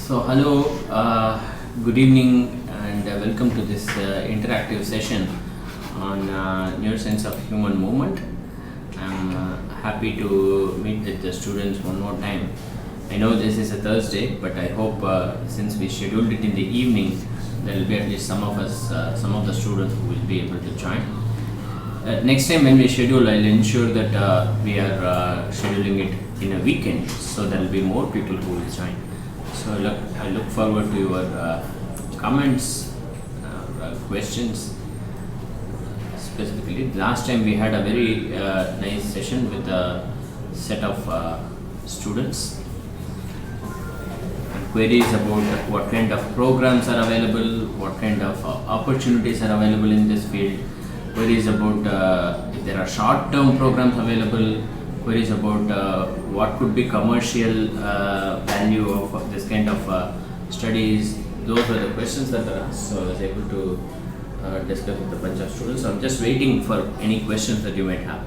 Hello, good evening, and welcome to this interactive session on Neuroscience of Human Movement. I'm happy to meet with the students one more time. I know this is a Thursday, but I hope since we scheduled it in the evening, there will be at least some of the students who will be able to join. Next time when we schedule, I'll ensure that we are scheduling it in a weekend, so there will be more people who will join. So I look forward to your comments, questions. Specifically, last time we had a very nice session with a set of students. Queries about what kind of programs are available, what kind of opportunities are available in this field. Queries about if there are short-term programs available. Queries about what could be commercial value of this kind of studies. Those were the questions that were asked, so I was able to discuss with a bunch of students. So I'm just waiting for any questions that you might have.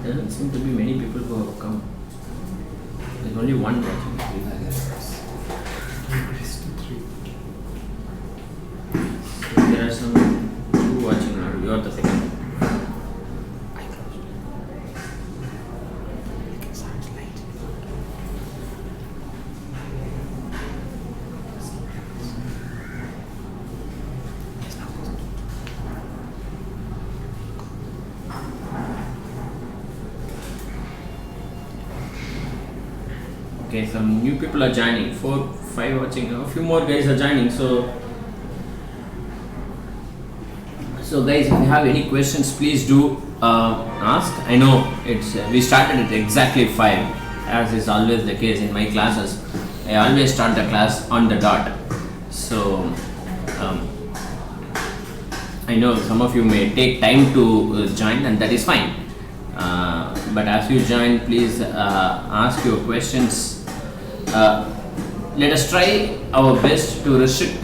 There doesn't seem to be many people who have come. There's only one watching. So there are some two watching now. You are the second. Okay, some new people are joining. 4, 5 watching. A few more guys are joining. So guys, if you have any questions, please do ask. I know it's we started at exactly 5, as is always the case in my classes. I always start the class on the dot. So I know some of you may take time to join, and that is fine. But as you join, please ask your questions. Let us try our best to restrict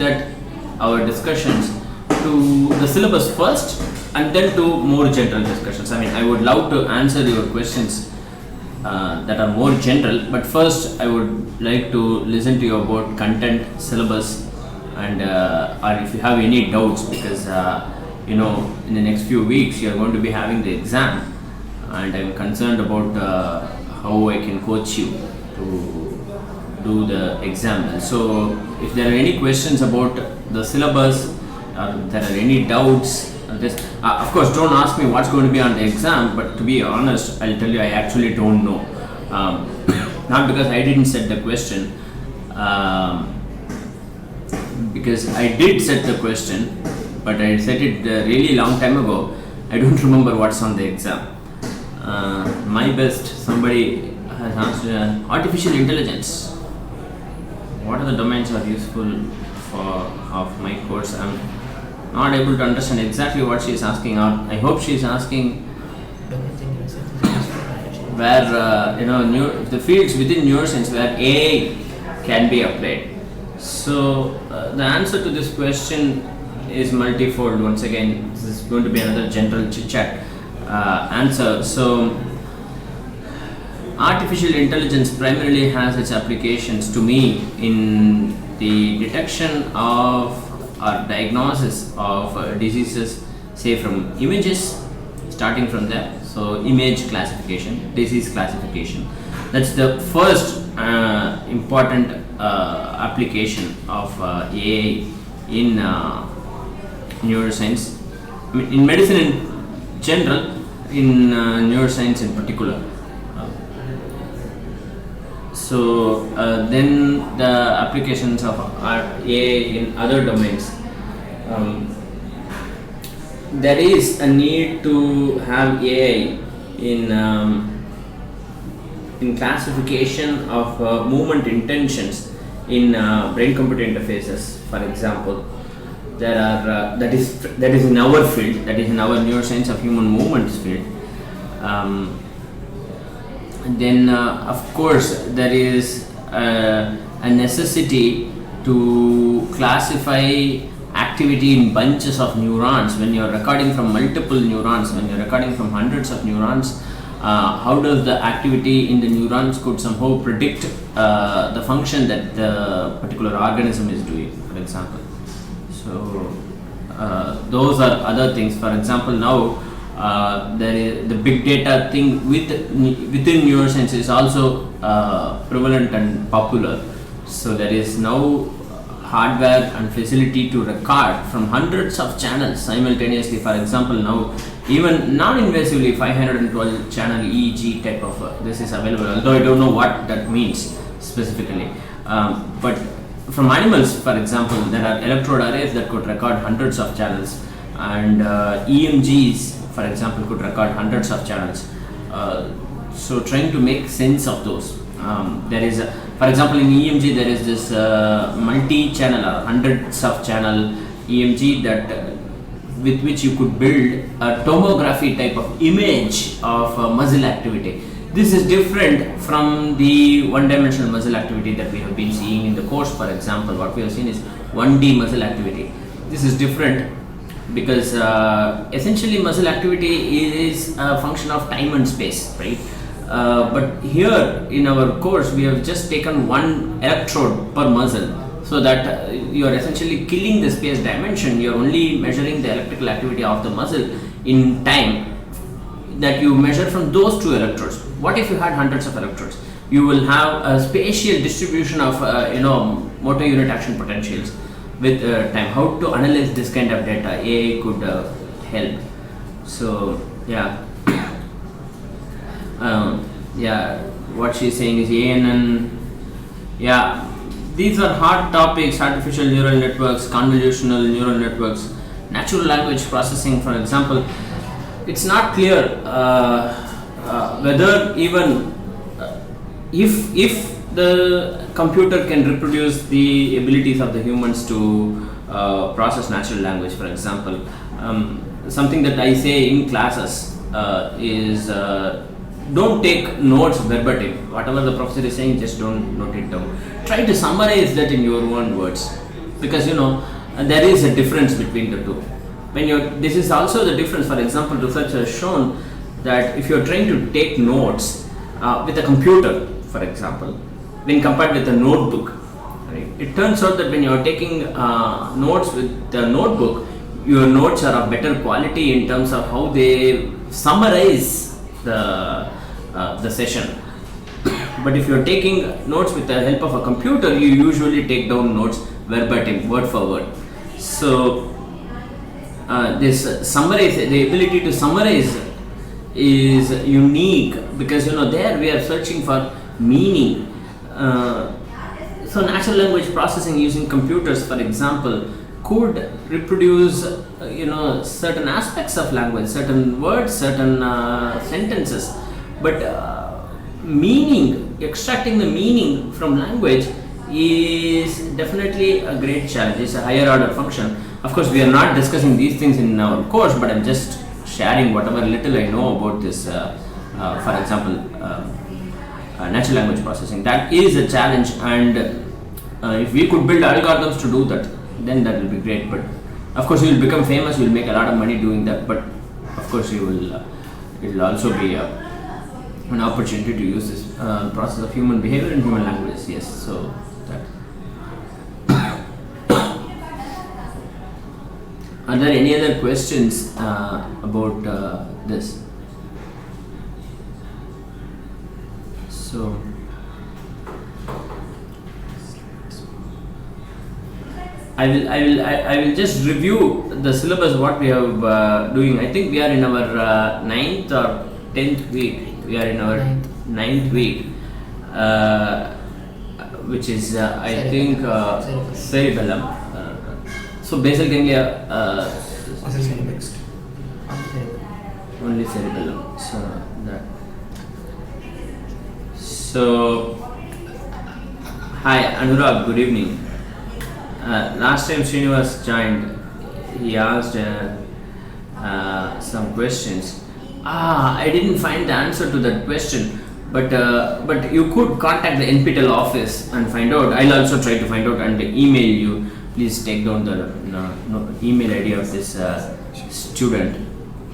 our discussions to the syllabus first, and then to more general discussions. I mean, I would love to answer your questions that are more general, but first I would like to listen to you about content, syllabus, and or if you have any doubts, because in the next few weeks you are going to be having the exam, and I'm concerned about how I can coach you to do the exam. So if there are any questions about the syllabus, there are any doubts, of course don't ask me what's going to be on the exam, but to be honest, I'll tell you I actually don't know. Not because I didn't set the question, because I did set the question, but I set it really long time ago. I don't remember what's on the exam. My best, somebody has asked artificial intelligence. What are the domains are useful of my course? I'm not able to understand exactly what she is asking. I hope she is asking where the fields within neuroscience where AI can be applied. So the answer to this question is multifold. Once again, this is going to be another general chit-chat answer. So artificial intelligence primarily has its applications to me in the detection of or diagnosis of diseases, say from images, starting from there. So image classification, disease classification. That's the first important application of AI in neuroscience. I mean, in medicine in general, in neuroscience in particular. So then the applications of AI in other domains. There is a need to have AI in classification of movement intentions in brain-computer interfaces, for example. there are that is in our field, that is in our neuroscience of human movements field. Then of course there is a necessity to classify activity in bunches of neurons. When you are recording from multiple neurons, when you are recording from hundreds of neurons, how does the activity in the neurons could somehow predict the function that the particular organism is doing, for example. So those are other things. For example, now there is the big data thing within neuroscience is also prevalent and popular. So there is now hardware and facility to record from hundreds of channels simultaneously. For example, now even non-invasively 512 channel EEG type of this is available, although I don't know what that means specifically. But from animals, for example, there are electrode arrays that could record hundreds of channels, and EMGs, for example, could record hundreds of channels. So trying to make sense of those. There is, for example, in EMG there is this multi-channel or hundreds of channel EMG that with which you could build a tomography type of image of muscle activity. This is different from the one-dimensional muscle activity that we have been seeing in the course. For example, what we have seen is 1D muscle activity. This is different because essentially muscle activity is a function of time and space, right? But here in our course we have just taken one electrode per muscle, so that you are essentially killing the space dimension. You are only measuring the electrical activity of the muscle in time that you measure from those two electrodes. What if you had hundreds of electrodes? You will have a spatial distribution of motor unit action potentials with time. How to analyze this kind of data? AI could help. So yeah. What she's saying is ANN. Yeah, these are hard topics: artificial neural networks, convolutional neural networks, natural language processing, for example. It's not clear whether even if the computer can reproduce the abilities of the humans to process natural language, for example. Something that I say in classes is don't take notes verbatim. Whatever the professor is saying, just don't note it down. Try to summarize that in your own words, because there is a difference between the two. This is also the difference. For example, research has shown that if you are trying to take notes with a computer, for example, when compared with a notebook, right, it turns out that when you are taking notes with the notebook, your notes are of better quality in terms of how they summarize the session. But if you are taking notes with the help of a computer, you usually take down notes verbatim, word for word. So this summarize, the ability to summarize is unique, because there we are searching for meaning. So natural language processing using computers, for example, could reproduce certain aspects of language, certain words, certain sentences, but meaning, extracting the meaning from language is definitely a great challenge. It's a higher order function. Of course, we are not discussing these things in our course, but I'm just sharing whatever little I know about this. For example, natural language processing, that is a challenge, and if we could build algorithms to do that, then that will be great. But of course, you will become famous, you will make a lot of money doing that, but of course it will also be an opportunity to use this process of human behavior and human language. Yes, so that. Are there any other questions about this? So I will just review the syllabus what we have doing. I think we are in our 9th or 10th week. We are in our 9th week, which is I think cerebellum. So basal ganglia. Only cerebellum. So that. So hi Anurag, good evening. Last time Srinivas joined, he asked some questions. I didn't find the answer to that question, but you could contact the NPTEL office and find out. I'll also try to find out and email you. Please take down the email ID of this student,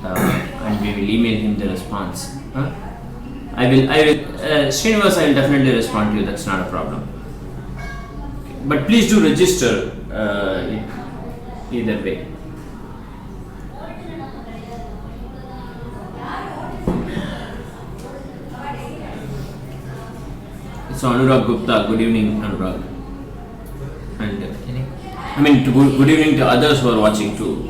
and we will email him the response. I will, Srinivas, I will definitely respond to you. That's not a problem. But please do register either way. So Anurag Gupta, good evening, Anurag. And good evening to others who are watching too.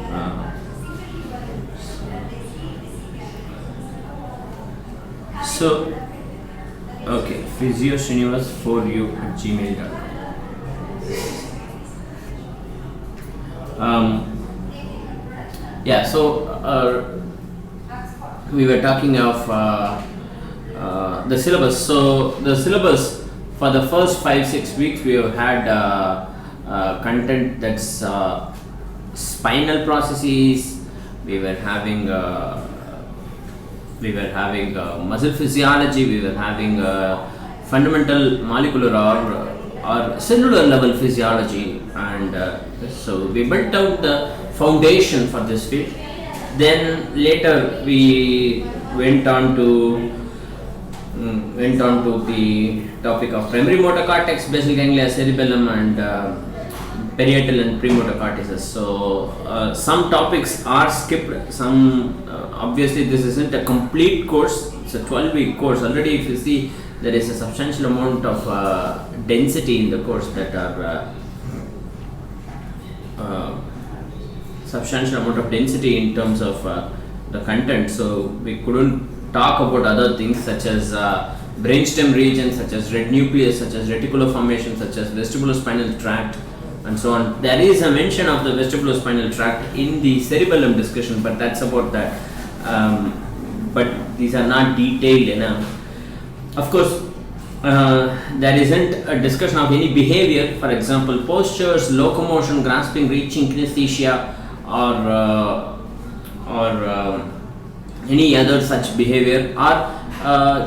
Okay, physiosrinivas for you at gmail.com. We were talking of the syllabus. So the syllabus for the first 5-6 weeks we have had content that's spinal processes. We were having muscle physiology. We were having fundamental molecular or cellular level physiology, and so we built out the foundation for this field. Then later we went on to the topic of primary motor cortex, basal ganglia, cerebellum, and parietal and premotor cortices. So some topics are skipped. Some obviously this isn't a complete course. It's a 12-week course. Already, if you see, there is a substantial amount of density in the course that are substantial amount of density in terms of the content. So we couldn't talk about other things such as brainstem regions, such as red nucleus, such as reticular formation, such as vestibulospinal tract, and so on. There is a mention of the vestibulospinal tract in the cerebellum discussion, but that's about that. But these are not detailed enough. Of course, there isn't a discussion of any behavior, for example, postures, locomotion, grasping, reaching, kinesthesia, or any other such behavior, or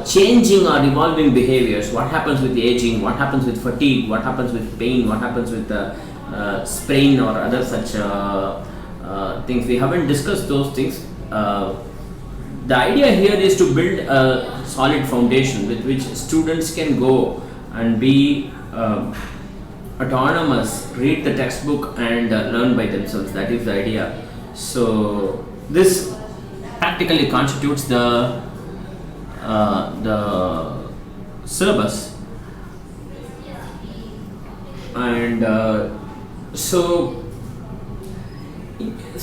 changing or evolving behaviors. What happens with aging? What happens with fatigue? What happens with pain? What happens with sprain or other such things? We haven't discussed those things. The idea here is to build a solid foundation with which students can go and be autonomous, read the textbook and learn by themselves. That is the idea. So this practically constitutes the syllabus, and so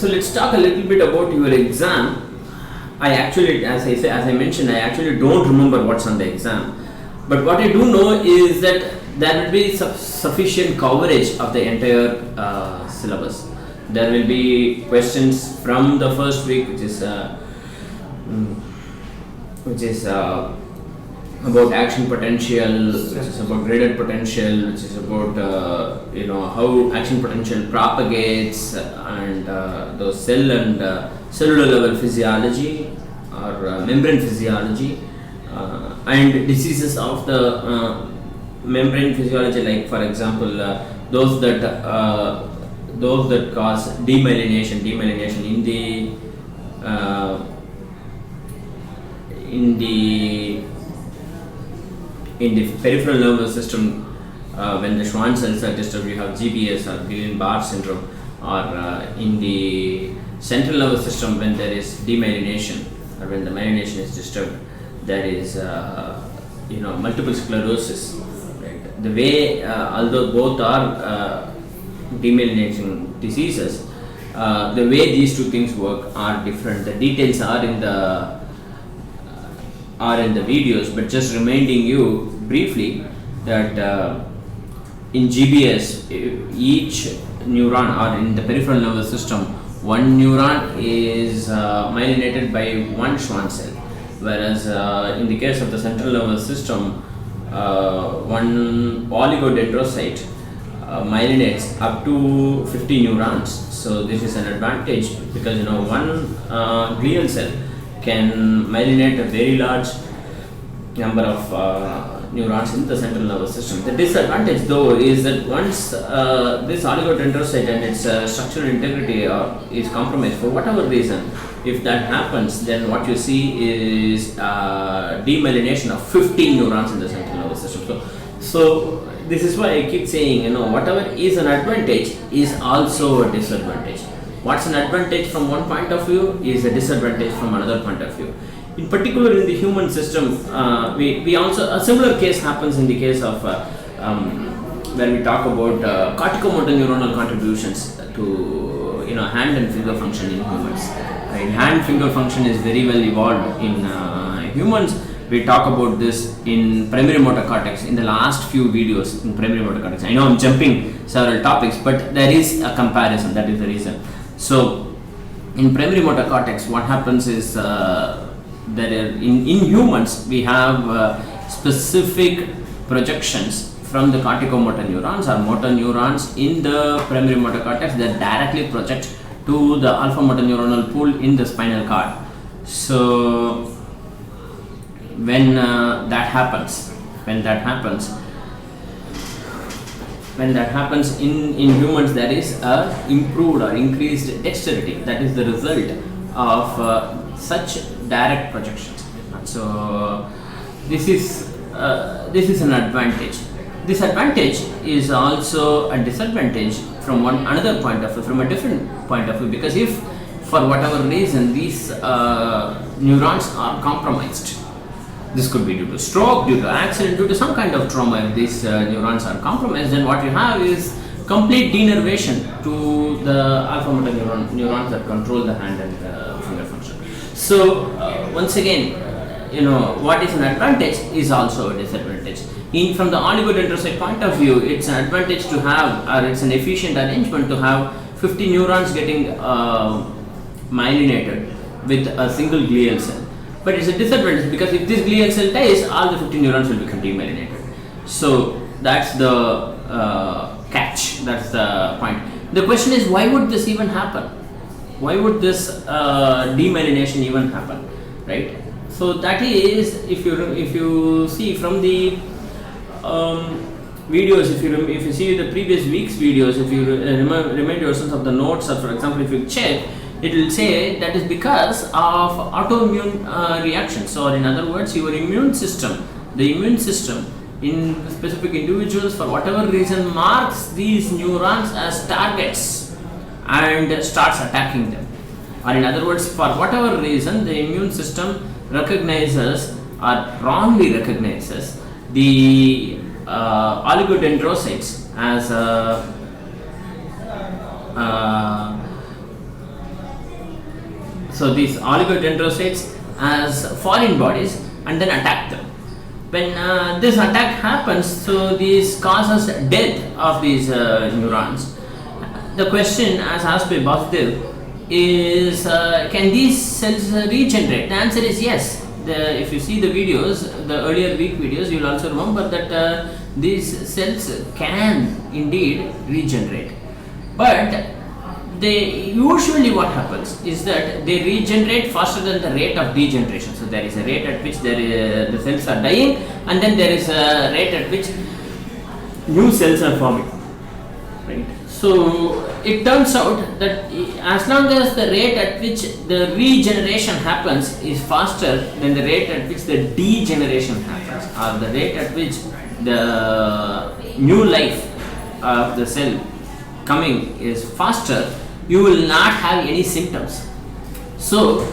let's talk a little bit about your exam. I actually, as I mentioned, I actually don't remember what's on the exam, but what I do know is that there will be sufficient coverage of the entire syllabus. There will be questions from the first week, which is about action potential, which is about graded potential, which is about how action potential propagates, and those cell and cellular level physiology or membrane physiology, and diseases of the membrane physiology, like for example those that cause demyelination in the peripheral nervous system. When the Schwann cells are disturbed, you have GBS or Guillain-Barré syndrome, or in the central nervous system, when there is demyelination or when the myelination is disturbed, there is multiple sclerosis. Right? The way, although both are demyelinating diseases, the way these two things work are different. The details are in the videos, but just reminding you briefly that in GBS, each neuron, or in the peripheral nervous system, one neuron is myelinated by one Schwann cell, whereas in the case of the central nervous system, one oligodendrocyte myelinates up to 50 neurons. So this is an advantage because one glial cell can myelinate a very large number of neurons in the central nervous system. The disadvantage though is that once this oligodendrocyte and its structural integrity is compromised for whatever reason, if that happens, then what you see is demyelination of 15 neurons in the central nervous system. So this is why I keep saying, whatever is an advantage is also a disadvantage. What's an advantage from one point of view is a disadvantage from another point of view. In particular, in the human system, we also, a similar case happens in the case of when we talk about corticomotor neuronal contributions to hand and finger function in humans. Right? Hand finger function is very well evolved in humans. We talk about this in primary motor cortex in the last few videos in primary motor cortex. I know I'm jumping several topics, but there is a comparison. That is the reason. So, in primary motor cortex, what happens is in humans we have specific projections from the corticomotor neurons or motor neurons in the primary motor cortex that directly project to the alpha motor neuronal pool in the spinal cord. So when that happens in humans, there is a improved or increased dexterity. That is the result of such direct projections. So this is an advantage. This advantage is also a disadvantage from another point of view, from a different point of view, because if for whatever reason these neurons are compromised, this could be due to stroke, due to accident, due to some kind of trauma. If these neurons are compromised, then what you have is complete denervation to the alpha motor neurons that control the hand and finger function. So once again, what is an advantage is also a disadvantage. From the oligodendrocyte point of view, it's an advantage to have, or it's an efficient arrangement to have 50 neurons getting myelinated with a single glial cell. But it's a disadvantage because if this glial cell dies, all the 50 neurons will become demyelinated. So that's the catch, that's the point. The question is, why would this even happen? Why would this demyelination even happen, right? So that is, if you see from the videos, if you see the previous week's videos, if you remind yourself of the notes, or for example, if you check, it will say that is because of autoimmune reactions. So in other words, your immune system, the immune system in specific individuals for whatever reason marks these neurons as targets and starts attacking them. Or in other words, for whatever reason the immune system recognizes or wrongly recognizes the oligodendrocytes as so these oligodendrocytes as foreign bodies and then attack them. When this attack happens, so this causes death of these neurons. The question as asked by Varadhan is, can these cells regenerate? The answer is yes. If you see the videos, the earlier week videos, you will also remember that these cells can indeed regenerate. But usually what happens is that they regenerate faster than the rate of degeneration. So there is a rate at which the cells are dying, and then there is a rate at which new cells are forming. Right? So it turns out that as long as the rate at which the regeneration happens is faster than the rate at which the degeneration happens, or the rate at which the new life of the cell coming is faster, you will not have any symptoms. So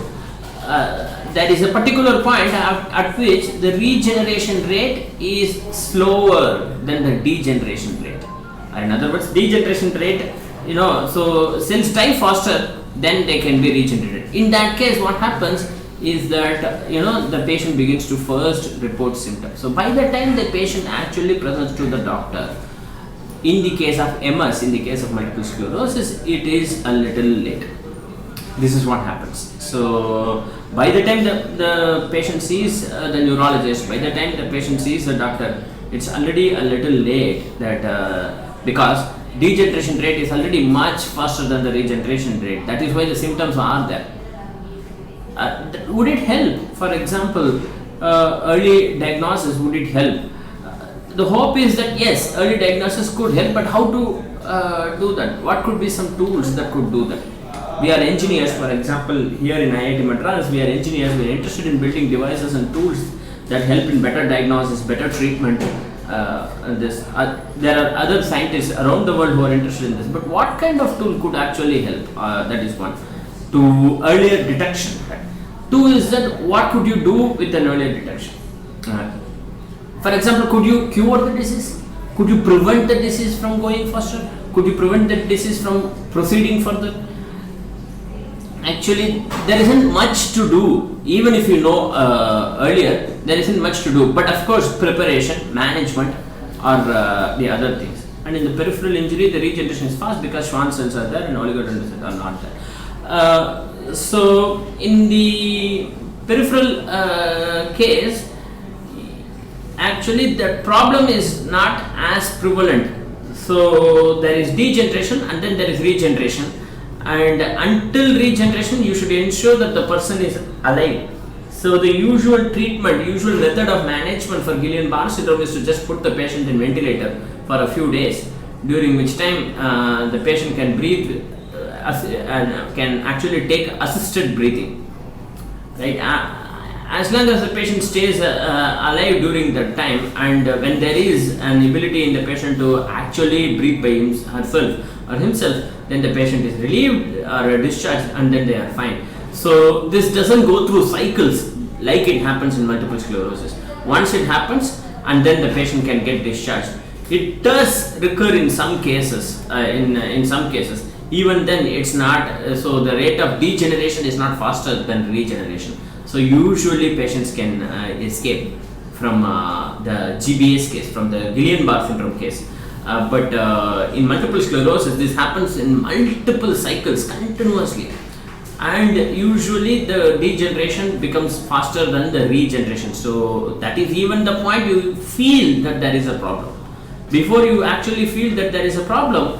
there is a particular point at which the regeneration rate is slower than the degeneration rate. In other words, degeneration rate, so cells die faster, then they can be regenerated. In that case, what happens is that the patient begins to first report symptoms. So by the time the patient actually presents to the doctor, in the case of MS, in the case of multiple sclerosis, it is a little late. This is what happens. So by the time the patient sees the neurologist, by the time the patient sees the doctor, it's already a little late that because degeneration rate is already much faster than the regeneration rate. That is why the symptoms are there. Would it help? For example, early diagnosis, would it help? The hope is that yes, early diagnosis could help, but how to do that? What could be some tools that could do that? We are engineers, for example, here in IIT Madras, we are engineers, we are interested in building devices and tools that help in better diagnosis, better treatment. There are other scientists around the world who are interested in this, but what kind of tool could actually help? That is one. To earlier detection. Two is that what could you do with an earlier detection? For example, could you cure the disease? Could you prevent the disease from going faster? Could you prevent the disease from proceeding further? Actually, there isn't much to do. Even if you know earlier, there isn't much to do. But of course, preparation, management are the other things. And in the peripheral injury, the regeneration is fast because Schwann cells are there and oligodendrocytes are not there. So in the peripheral case, actually the problem is not as prevalent. So there is degeneration and then there is regeneration, and until regeneration you should ensure that the person is alive. So the usual treatment, usual method of management for Guillain-Barré syndrome is to just put the patient in ventilator for a few days, during which time the patient can breathe and can actually take assisted breathing, right? As long as the patient stays alive during that time, and when there is an ability in the patient to actually breathe by herself or himself, then the patient is relieved or discharged, and then they are fine. So this doesn't go through cycles like it happens in multiple sclerosis. Once it happens, and then the patient can get discharged. It does recur in some cases. In some cases, even then it's not. So the rate of degeneration is not faster than regeneration. So usually patients can escape from the GBS case, from the Guillain-Barré syndrome case. But in multiple sclerosis, this happens in multiple cycles continuously, and usually the degeneration becomes faster than the regeneration. So that is even the point you feel that there is a problem. Before you actually feel that there is a problem,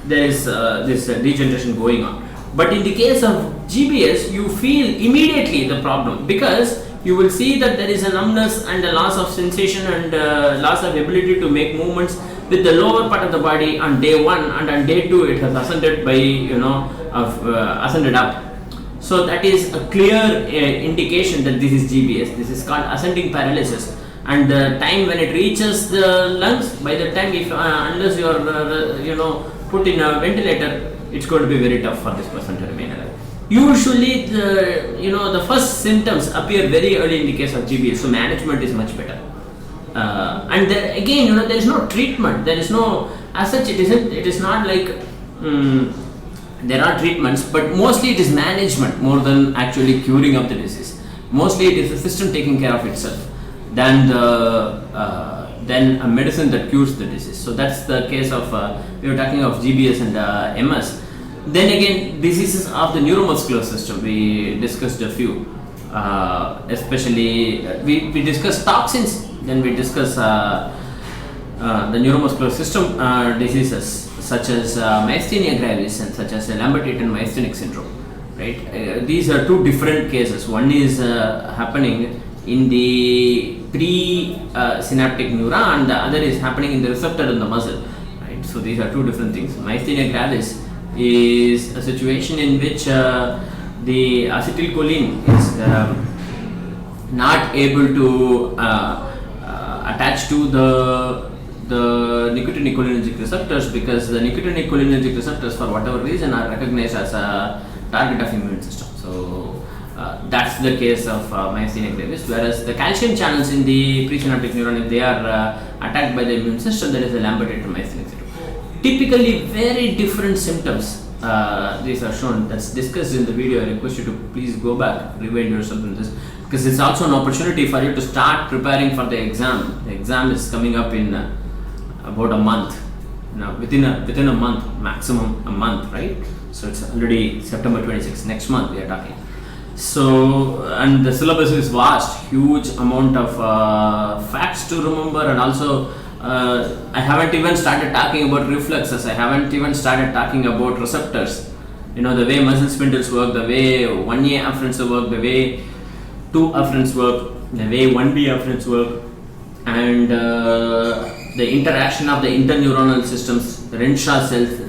there is this degeneration going on. But in the case of GBS, you feel immediately the problem, because you will see that there is a numbness and a loss of sensation and loss of ability to make movements with the lower part of the body on day 1, and on day 2 it has ascended by ascended up. So that is a clear indication that this is GBS. This is called ascending paralysis, and the time when it reaches the lungs, by the time unless you are put in a ventilator, it's going to be very tough for this person to remain alive. Usually the first symptoms appear very early in the case of GBS, so management is much better. And there, again, there is no treatment. There is no, as such, it is not like there are treatments, but mostly it is management more than actually curing of the disease. Mostly it is the system taking care of itself than a medicine that cures the disease. So that's the case of, we were talking of GBS and MS. Then again, diseases of the neuromuscular system, we discussed a few, especially we discussed toxins, then we discussed the neuromuscular system diseases such as myasthenia gravis and such as Lambert-Eaton myasthenic syndrome, right? These are two different cases. One is happening in the pre-synaptic neuron, and the other is happening in the receptor in the muscle, right? So these are two different things. Myasthenia gravis is a situation in which the acetylcholine is not able to attach to the nicotinicholinergic receptors, because the nicotinicholinergic receptors, for whatever reason, are recognized as a target of immune system. So that's the case of myasthenia gravis. Whereas the calcium channels in the presynaptic neuron, if they are attacked by the immune system, that is the Lambert-Eaton myasthenic syndrome. Typically very different symptoms. These are shown. That's discussed in the video. I request you to please go back, rewind yourself in this, because it's also an opportunity for you to start preparing for the exam. The exam is coming up in about a month. Within a month, maximum a month, right? So it's already September 26th. Next month we are talking. So, and the syllabus is vast, huge amount of facts to remember, and also I haven't even started talking about reflexes. I haven't even started talking about receptors. The way muscle spindles work, the way 1A afferents work, the way 2 afferents work, the way 1B afferents work, and the interaction of the interneuronal systems, the Renshaw cells,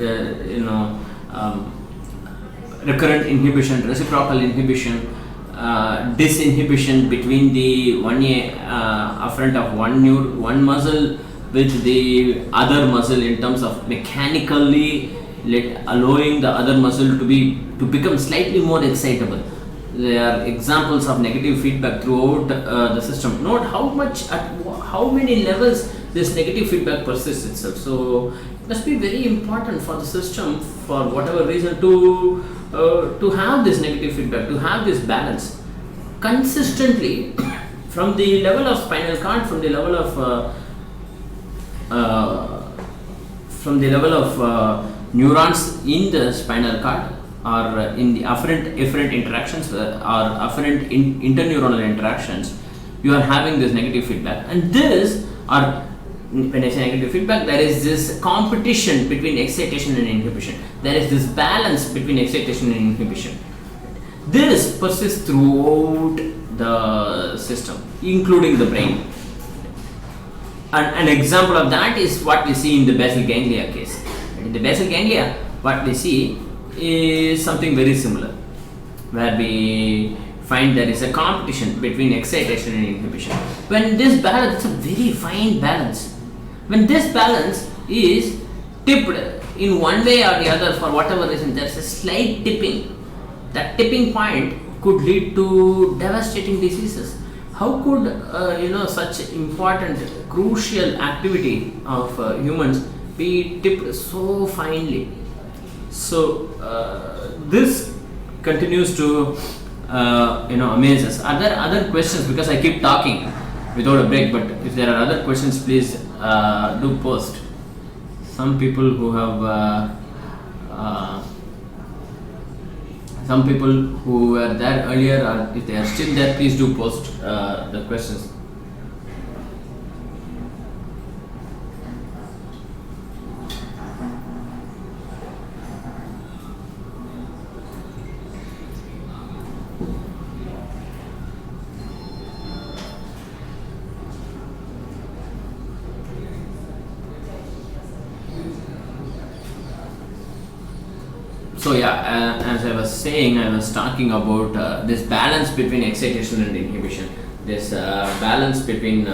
recurrent inhibition, reciprocal inhibition, disinhibition between the 1A afferent of one muscle with the other muscle in terms of mechanically allowing the other muscle to become slightly more excitable. There are examples of negative feedback throughout the system. Note how many levels this negative feedback persists itself. So it must be very important for the system, for whatever reason, to have this negative feedback, to have this balance consistently from the level of spinal cord, from the level of neurons in the spinal cord, or in the afferent interactions or afferent interneuronal interactions. You are having this negative feedback, and this, or when I say negative feedback, there is this competition between excitation and inhibition. There is this balance between excitation and inhibition. This persists throughout the system, including the brain. And an example of that is what we see in the basal ganglia case. In the basal ganglia, what we see is something very similar, where we find there is a competition between excitation and inhibition. When this balance, it's a very fine balance. When this balance is tipped in one way or the other, for whatever reason, there's a slight tipping. That tipping point could lead to devastating diseases. How could such important, crucial activity of humans be tipped so finely? So this continues to amaze us. Are there other questions? Because I keep talking without a break, but if there are other questions, please do post. Some people who have some people who were there earlier, or if they are still there, please do post the questions. So yeah, as I was saying, I was talking about this balance between excitation and inhibition, this balance between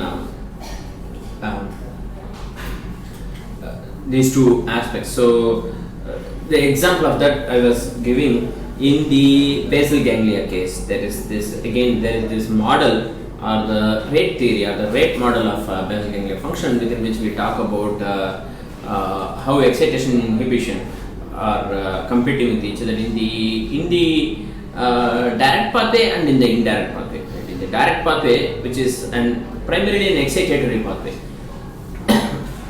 these two aspects. So the example of that I was giving in the basal ganglia case, there is this model, or the rate theory, or the rate model of basal ganglia function, within which we talk about how excitation and inhibition are competing with each other in the direct pathway and in the indirect pathway. Right? In the direct pathway, which is primarily an excitatory pathway,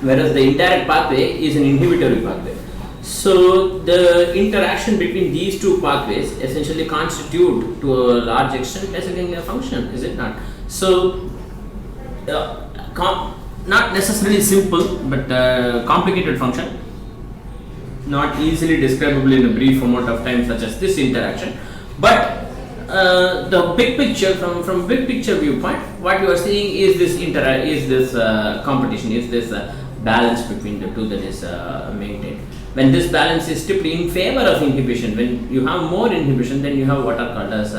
whereas the indirect pathway is an inhibitory pathway. So the interaction between these two pathways essentially constitute, to a large extent, basal ganglia function, is it not? So not necessarily simple, but complicated function, not easily describable in a brief amount of time, such as this interaction. But the big picture, from big picture viewpoint, what you are seeing is this competition, is this balance between the two that is maintained. When this balance is tipped in favor of inhibition, when you have more inhibition, then you have what are called as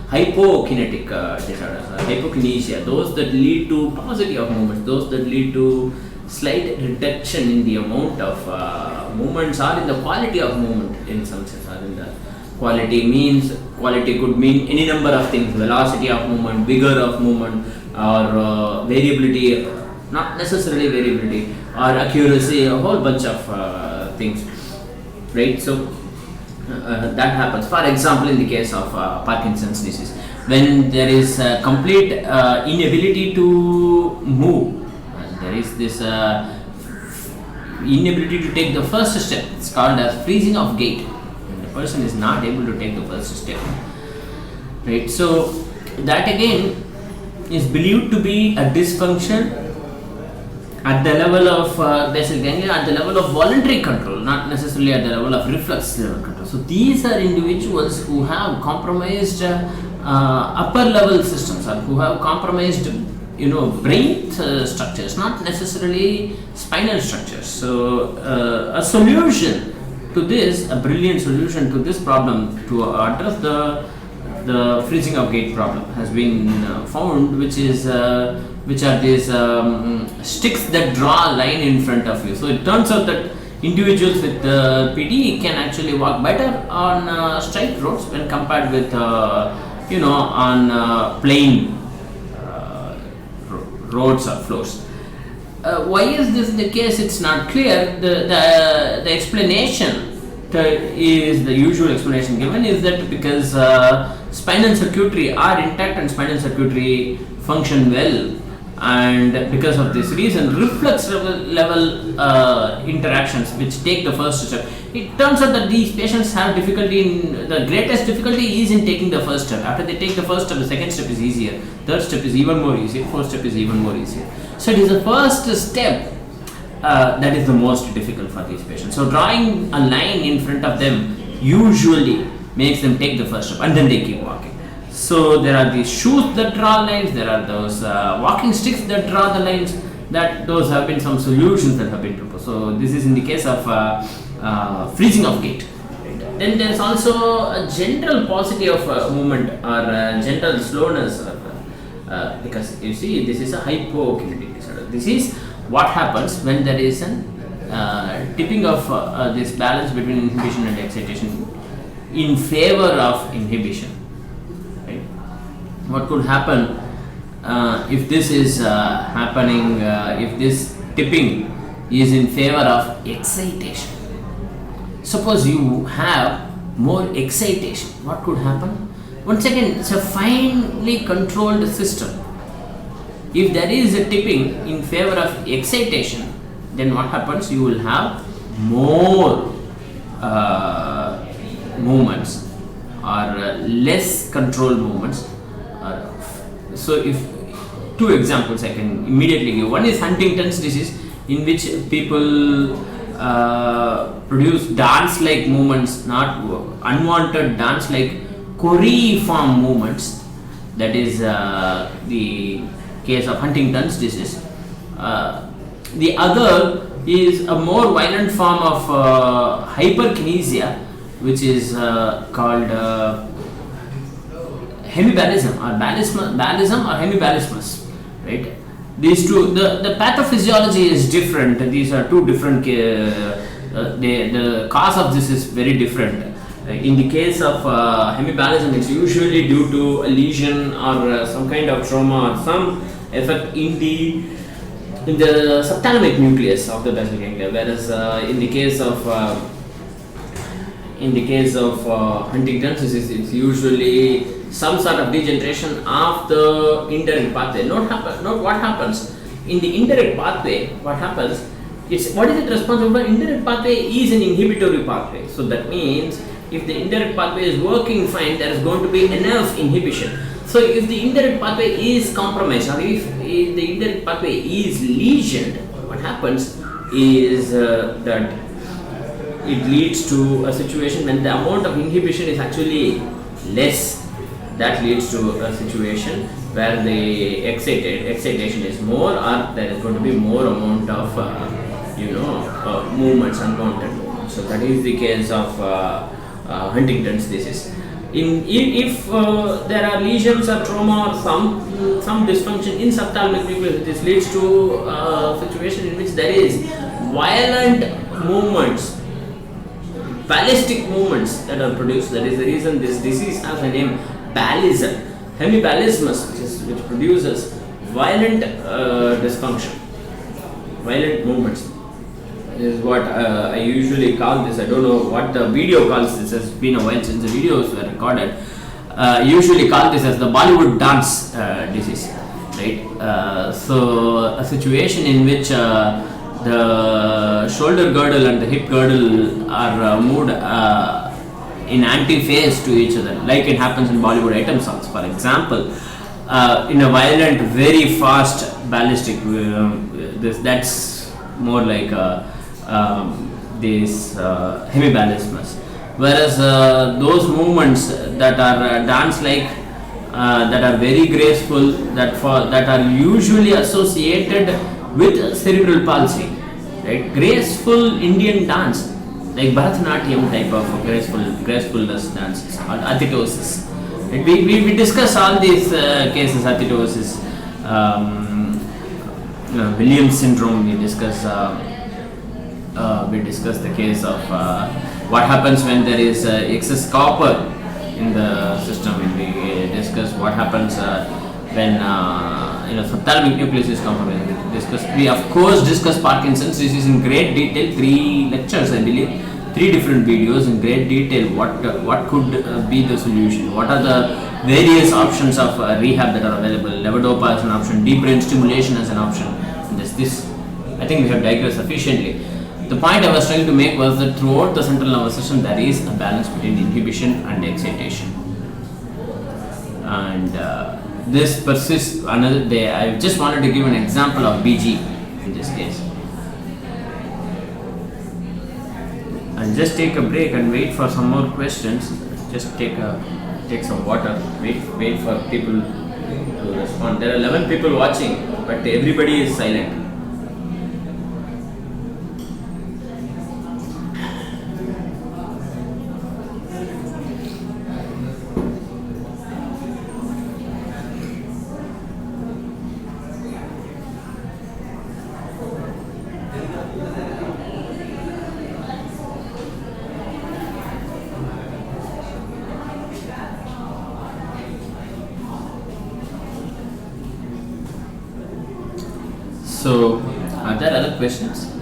hypokinetic disorders, hypokinesia, those that lead to paucity of movements, those that lead to slight reduction in the amount of movements, or in the quality of movement, in some sense. Or in the quality could mean any number of things: velocity of movement, vigor of movement, or variability, not necessarily variability, or accuracy, a whole bunch of things, right? So that happens. For example, in the case of Parkinson's disease, when there is complete inability to move, there is this inability to take the first step. It's called as freezing of gait. And the person is not able to take the first step, right? So that again is believed to be a dysfunction at the level of basal ganglia, at the level of voluntary control, not necessarily at the level of reflex control. So these are individuals who have compromised upper level systems, or who have compromised brain structures, not necessarily spinal structures. So a solution to this, a brilliant solution to this problem, to address the freezing of gait problem, has been found, which are these sticks that draw a line in front of you. So it turns out that individuals with PD can actually walk better on straight roads when compared with on plain roads or floors. Why is this the case? It's not clear. The explanation is the usual explanation given is that because spinal circuitry are intact and spinal circuitry function well, and because of this reason, reflex level interactions which take the first step, it turns out that these patients have difficulty the greatest difficulty is in taking the first step. After they take the first step, the second step is easier, third step is even more easier, fourth step is even more easier. So it is the first step that is the most difficult for these patients. So drawing a line in front of them usually makes them take the first step, and then they keep walking. So there are these shoes that draw lines, there are those walking sticks that draw the lines, that those have been some solutions that have been proposed. So this is in the case of freezing of gait. Then there is also a general paucity of movement, or general slowness, because you see, this is a hypokinetic disorder. This is what happens when there is a tipping of this balance between inhibition and excitation in favor of inhibition. Right? What could happen if this is happening, if this tipping is in favor of excitation? Suppose you have more excitation, what could happen? Once again, it's a finely controlled system. If there is a tipping in favor of excitation, then what happens? You will have more movements, or less controlled movements. So if two examples I can immediately give. One is Huntington's disease, in which people produce dance-like movements, not unwanted dance-like choreiform movements. That is the case of Huntington's disease. The other is a more violent form of hyperkinesia, which is called hemibalism, or balism or hemibalismus. Right? These two, the pathophysiology is different. These are two different. The cause of this is very different. In the case of hemibalism, it's usually due to a lesion or some kind of trauma or some effect in the subthalamic nucleus of the basal ganglia, whereas in the case of Huntington's disease, it's usually some sort of degeneration of the indirect pathway. Note what happens in the indirect pathway. What happens? What is it responsible for? Indirect pathway is an inhibitory pathway. So that means if the indirect pathway is working fine, there is going to be enough inhibition. So if the indirect pathway is compromised, or if the indirect pathway is lesioned, what happens is that it leads to a situation when the amount of inhibition is actually less. That leads to a situation where the excitation is more, or there is going to be more amount of movements, unwanted movements. So that is the case of Huntington's disease. If there are lesions or trauma or some dysfunction in subthalamic nucleus, this leads to a situation in which there is violent movements, ballistic movements that are produced. That is the reason this disease has a name, balism, hemibalismus, which produces violent dysfunction, violent movements. This is what I usually call this. I don't know what the video calls this. It's been a while since the videos were recorded. Usually call this as the Bollywood dance disease, right? So a situation in which the shoulder girdle and the hip girdle are moved in anti-phase to each other, like it happens in Bollywood item songs, for example. In a violent, very fast ballistic, that's more like this hemibalismus. Whereas those movements that are dance like, that are very graceful, that are usually associated with cerebral palsy, right? Graceful Indian dance, like Bharatanatyam type of gracefulness dance is called athetosis. Right? We discuss all these cases, athetosis, Williams syndrome. We discuss the case of what happens when there is excess copper in the system. We discuss what happens when subthalamic nucleus is compromised. We of course discuss Parkinson's disease in great detail. 3 lectures, I believe, 3 different videos in great detail. What could be the solution? What are the various options of rehab that are available? Levodopa as an option, deep brain stimulation as an option. And this I think we have digressed sufficiently. The point I was trying to make was that throughout the central nervous system there is a balance between inhibition and excitation, and this persists another day. I just wanted to give an example of BG in this case. And just take a break and wait for some more questions. Just take some water. Wait for people to respond. There are 11 people watching, but everybody is silent. So, are there other questions?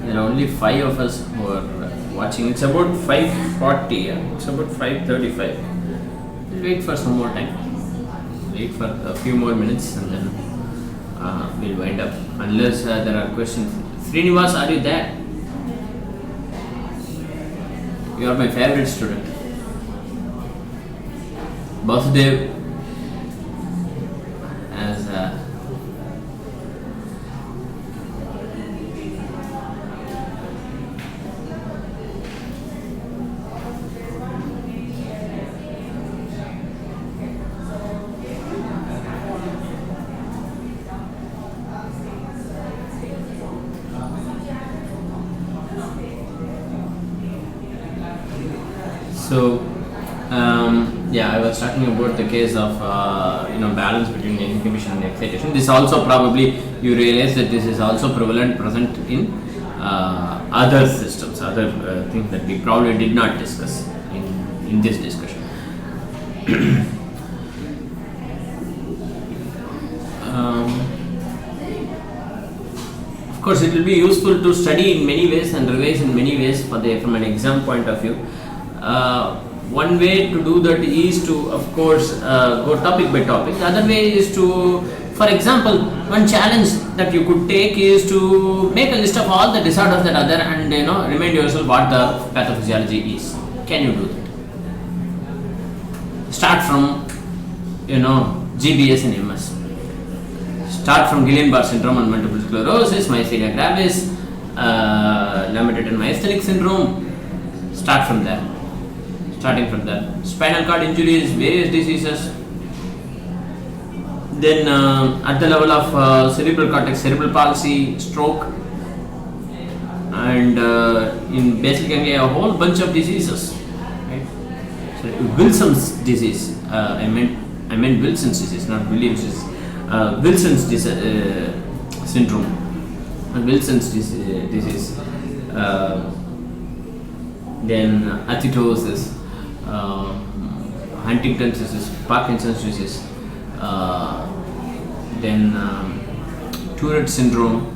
There are only 5 of us who are watching. It's about 5:40. It's about 5:35. We'll wait for some more time. Wait for a few more minutes and then we'll wind up. Unless there are questions. Srinivas, are you there? You are my favorite student. Basudev. So, I was talking about the case of balance between inhibition and excitation. This also probably you realize that this is also present in other systems, other things that we probably did not discuss in this discussion. Of course, it will be useful to study in many ways and revise in many ways from an exam point of view. One way to do that is to, of course, go topic by topic. The other way is to, for example, one challenge that you could take is to make a list of all the disorders that are there and remind yourself what the pathophysiology is. Can you do that? Start from GBS and MS. Start from Guillain-Barré syndrome and multiple sclerosis, myasthenia gravis, Lambert and myasthenic syndrome. Start from there. Starting from there, spinal cord injuries, various diseases. Then at the level of cerebral cortex, cerebral palsy, stroke, and in basal ganglia, a whole bunch of diseases. Right? So Wilson's disease. I meant Wilson's disease, not Williams disease. Wilson's syndrome, Wilson's disease. Then athetosis. Huntington's disease, Parkinson's disease, then Tourette syndrome.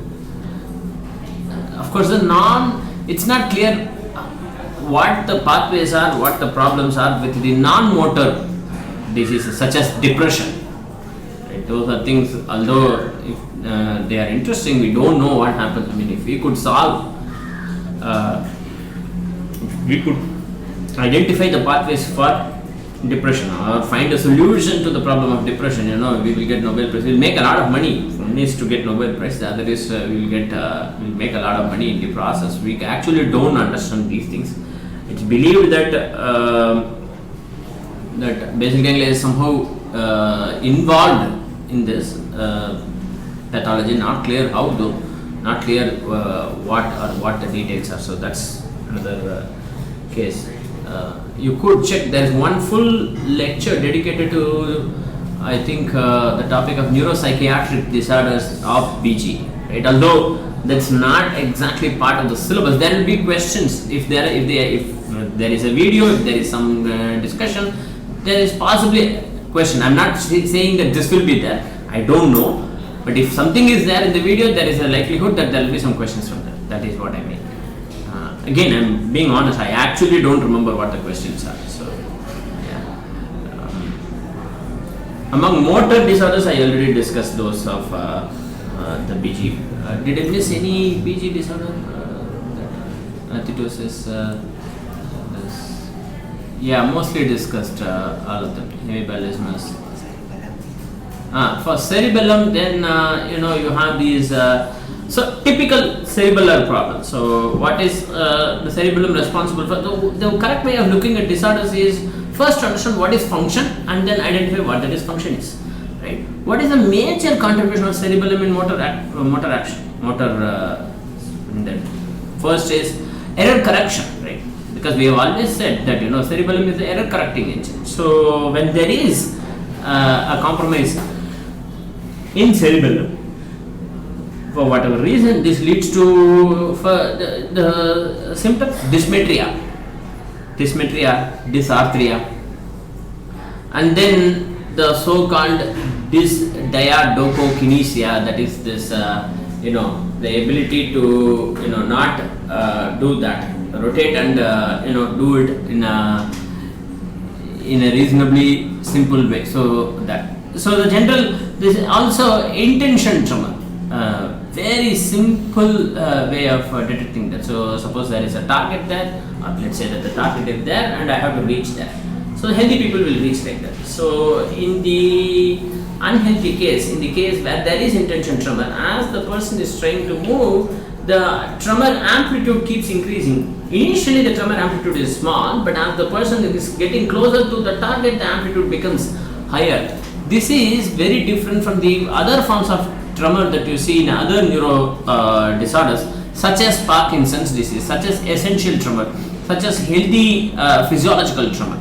Of course, it's not clear what the pathways are, what the problems are with the non-motor diseases such as depression. Right? Those are things, although if they are interesting, we don't know what happens. I mean, if we could solve, if we could identify the pathways for depression or find a solution to the problem of depression, we will get Nobel Prize. We'll make a lot of money. One is to get Nobel Prize, the other is we'll make a lot of money in the process. We actually don't understand these things. It's believed that that basic ganglia is somehow involved in this pathology. Not clear how though. Not clear what the details are. So that's another case. You could check. There is one full lecture dedicated to, I think, the topic of neuropsychiatric disorders of BG. Right? Although that's not exactly part of the syllabus, there will be questions. If there is a video, if there is some discussion, there is possibly a question. I'm not saying that this will be there. I don't know. But if something is there in the video, there is a likelihood that there will be some questions from that. That is what I mean. Again, I'm being honest, I actually don't remember what the questions are. So, yeah. Among motor disorders, I already discussed those of the BG. Did I miss any BG disorder? Athetosis, yeah, mostly discussed all of them. Hemiplegismus. For cerebellum, then you have these so typical cerebellar problems. So what is the cerebellum responsible for? The correct way of looking at disorders is first to understand what is function and then identify what the dysfunction is. Right? What is the major contribution of cerebellum in motor action? First is error correction, right? Because we have always said that cerebellum is the error correcting engine. So when there is a compromise in cerebellum, for whatever reason, this leads to the symptoms: dysmetria, dysarthria, and then the so-called dysdiadochokinesia. That is this, the ability to not do that, rotate and do it in a reasonably simple way. So the general, this is also intention tremor. Very simple way of detecting that. So suppose there is a target there, or let's say that the target is there and I have to reach there. So healthy people will reach like that. So in the unhealthy case, in the case where there is intention tremor, as the person is trying to move, the tremor amplitude keeps increasing. Initially the tremor amplitude is small, but as the person is getting closer to the target, the amplitude becomes higher. This is very different from the other forms of tremor that you see in other neuro disorders, such as Parkinson's disease, such as essential tremor, such as healthy physiological tremor.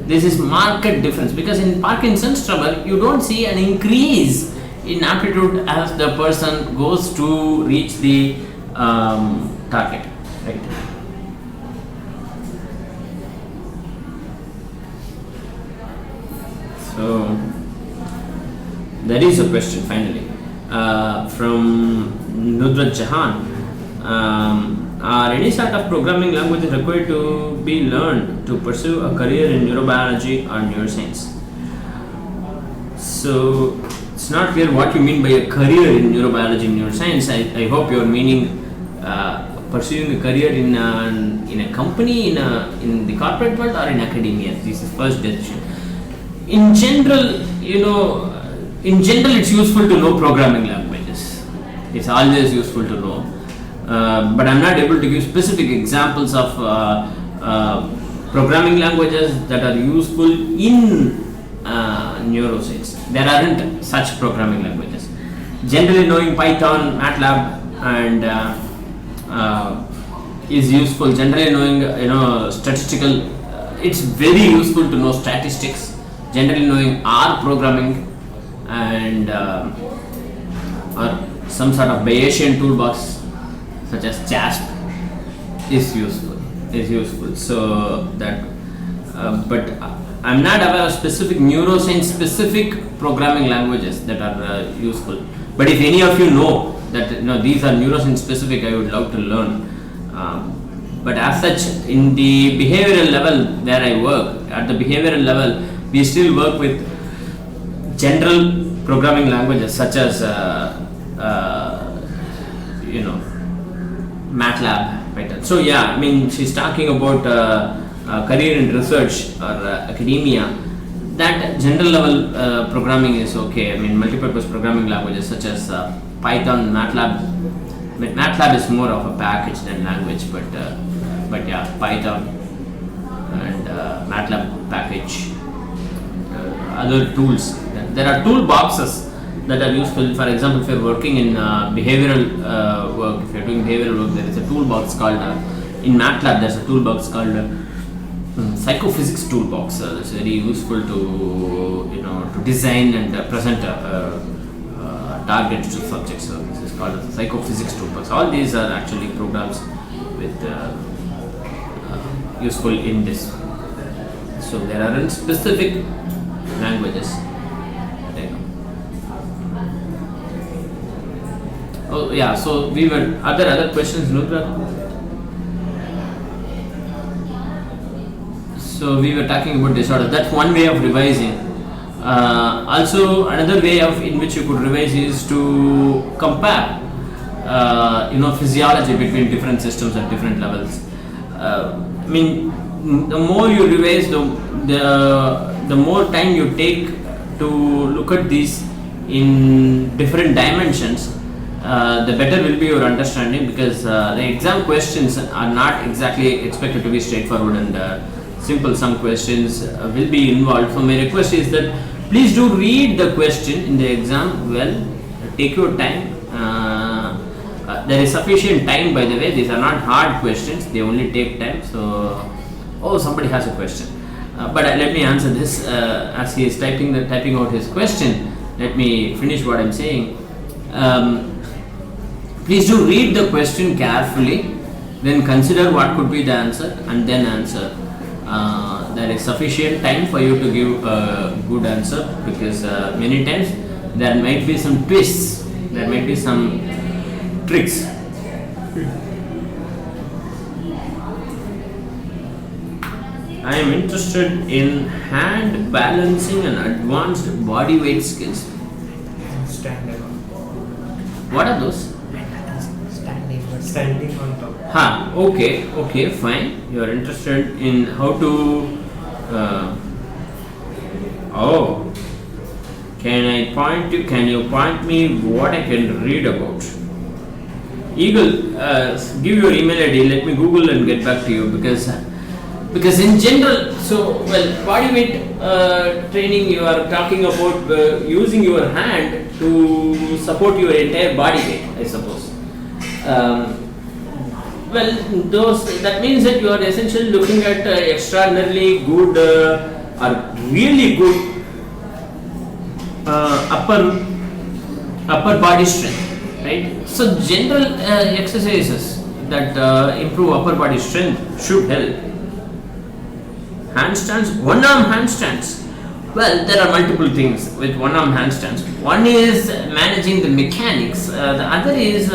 This is marked difference, because in Parkinson's tremor you don't see an increase in amplitude as the person goes to reach the target, right? So there is a question finally from Nudrat Jahan. Are any sort of programming languages required to be learned to pursue a career in neurobiology or neuroscience? So it's not clear what you mean by a career in neurobiology and neuroscience. I hope you're meaning pursuing a career in a company, in the corporate world, or in academia. This is first decision. In general, it's useful to know programming languages. It's always useful to know. But I'm not able to give specific examples of programming languages that are useful in neuroscience. There aren't such programming languages. Generally knowing Python, MATLAB and is useful. Generally knowing statistical, it's very useful to know statistics. Generally knowing R programming and or some sort of Bayesian toolbox such as JASP is useful. So that, but I'm not aware of specific neuroscience specific programming languages that are useful. But if any of you know that these are neuroscience specific, I would love to learn. But as such, in the behavioral level where I work, at the behavioral level, we still work with general programming languages such as MATLAB, Python. So yeah, I mean, she's talking about career in research or academia, that general level programming is okay. I mean, multipurpose programming languages such as Python, MATLAB. MATLAB is more of a package than language, but yeah, Python and MATLAB package. Other tools. There are toolboxes that are useful. For example, if you're working in behavioral work, if you're doing behavioral work, there is a toolbox called in MATLAB. There's a toolbox called psychophysics toolbox. That's very useful to design and present targets to subjects. So this is called the psychophysics toolbox. All these are actually programs with useful in this. So there are specific languages. Oh yeah. So we were. Are there other questions, Nubra? So we were talking about disorder. That's one way of revising. Also, another way in which you could revise is to compare, physiology between different systems at different levels. I mean, the more you revise, the more time you take to look at these in different dimensions, the better will be your understanding, because the exam questions are not exactly expected to be straightforward and simple. Some questions will be involved. So my request is that please do read the question in the exam well, take your time. There is sufficient time, by the way. These are not hard questions, they only take time. So somebody has a question, but let me answer this as he is typing out his question. Let me finish what I am saying. Please do read the question carefully, then consider what could be the answer and then answer. There is sufficient time for you to give a good answer, because many times there might be some twists, there might be some tricks. I am interested in hand balancing and advanced body weight skills. Standing on What are those? Standing on top. Okay, fine. You are interested in how to. Can you point me what I can read about? Eagle, give your email ID. Let me Google and get back to you, because in general, body weight training, you are talking about using your hand to support your entire body weight, I suppose. That means that you are essentially looking at extraordinarily good or really good upper body strength, right? So general exercises that improve upper body strength should help. Handstands, one arm handstands. Well, there are multiple things with one arm handstands. One is managing the mechanics, the other is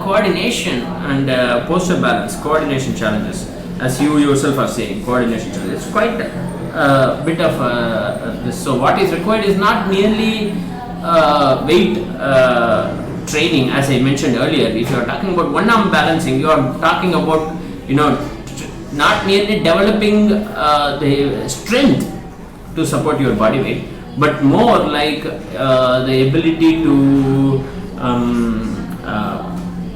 coordination and posture balance, coordination challenges, as you yourself are saying, coordination challenges. It's quite a bit of this. So what is required is not merely weight training, as I mentioned earlier. If you are talking about one arm balancing, you are talking about not merely developing the strength to support your body weight, but more like the ability to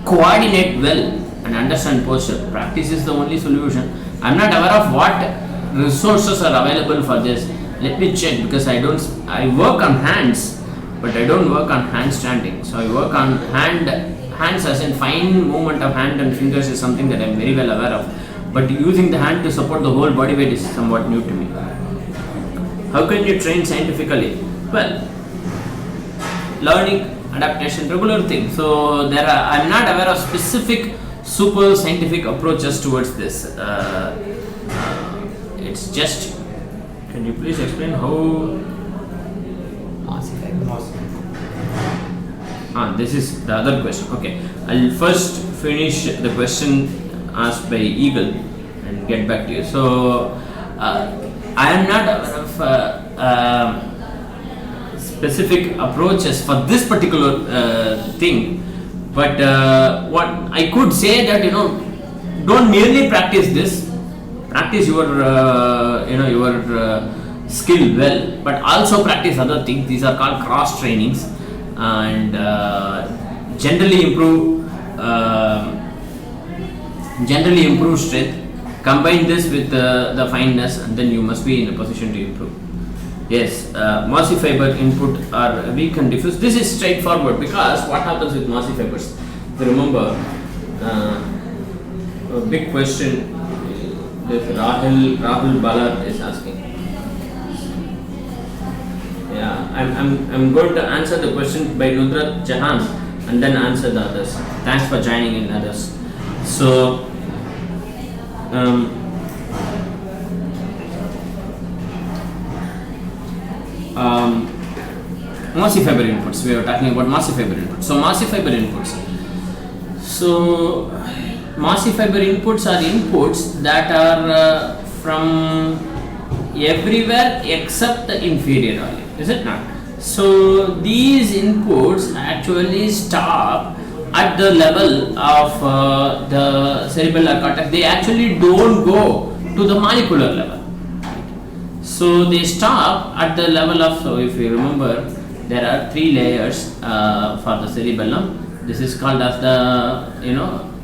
coordinate well and understand posture. Practice is the only solution. I am not aware of what resources are available for this. Let me check, because I work on hands, but I don't work on handstanding. So I work on hands as in fine movement of hand and fingers is something that I am very well aware of. But using the hand to support the whole body weight is somewhat new to me. How can you train scientifically? Well, learning, adaptation, regular thing. So I am not aware of specific super scientific approaches towards this. It's just, can you please explain how? Mossy Fiber. This is the other question. Okay, I'll first finish the question asked by Eagle and get back to you. So I am not aware of specific approaches for this particular thing, but what I could say that don't merely practice this. practice your skill well, but also practice other things. These are called cross trainings, and generally improve strength. Combine this with the fineness, and then you must be in a position to improve. Yes, mossy fiber input are weak and diffuse. This is straightforward, because what happens with mossy fibers? Remember, a big question that Rahul Balar is asking. Yeah, I'm going to answer the question by Nudrat Jahan and then answer the others. Thanks for joining in, others. So, mossy fiber inputs. We are talking about mossy fiber inputs. So, mossy fiber inputs. So, mossy fiber inputs are inputs that are from everywhere except the inferior area. Is it not? So, these inputs actually stop at the level of the cerebellar cortex. They actually don't go to the molecular level. So, they stop at the level of, so if you remember, there are 3 layers for the cerebellum. This is called as the,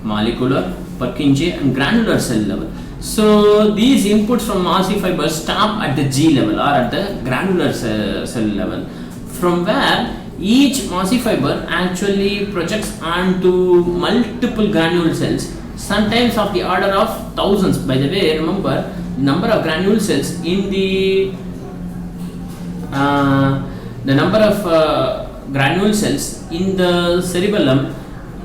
molecular, Purkinje and granular cell level. So, these inputs from mossy fibers stop at the G level or at the granular cell level, from where each mossy fiber actually projects onto multiple granule cells, sometimes of the order of thousands. By the way, remember, number of granule cells in the number of granule cells in the cerebellum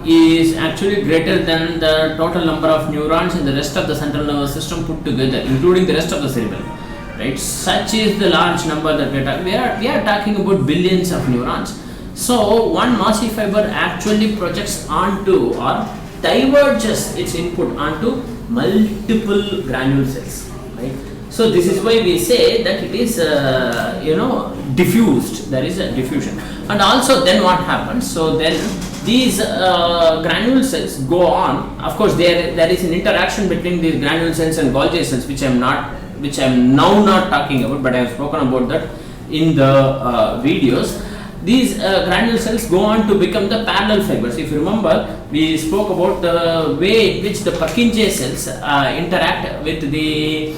is actually greater than the total number of neurons in the rest of the central nervous system put together, including the rest of the cerebellum. Right? Such is the large number that we are talking about billions of neurons. So, one mossy fiber actually projects onto or diverges its input onto multiple granule cells. Right? So, this is why we say that it is diffused. There is a diffusion. And also then what happens? So, then these granule cells go on. Of course, there is an interaction between these granule cells and Golgi cells, which I am now not talking about, but I have spoken about that in the videos. These granule cells go on to become the parallel fibers. If you remember, we spoke about the way in which the Purkinje cells interact with the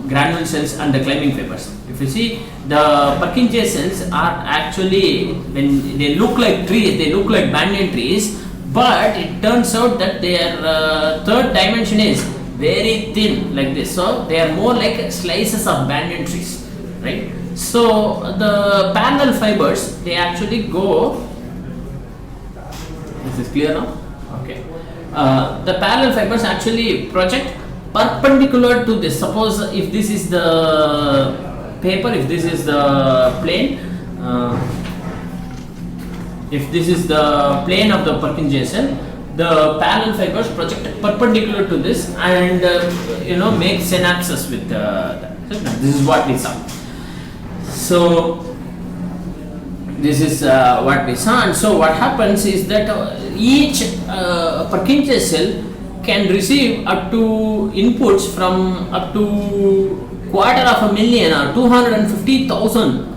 granule cells and the climbing fibers. If you see, the Purkinje cells are actually, when they look like trees, they look like banyan trees, but it turns out that their third dimension is very thin, like this. So, they are more like slices of banyan trees, right? So, the parallel fibers, they actually go, this is clear now? Okay. The parallel fibers actually project perpendicular to this. Suppose if this is the paper, if this is the plane, if this is the plane of the Purkinje cell, the parallel fibers project perpendicular to this and make synapses with that. This is what we saw. So, this is what we saw. And so, what happens is that each Purkinje cell can receive up to inputs from up to 250,000 or 250,000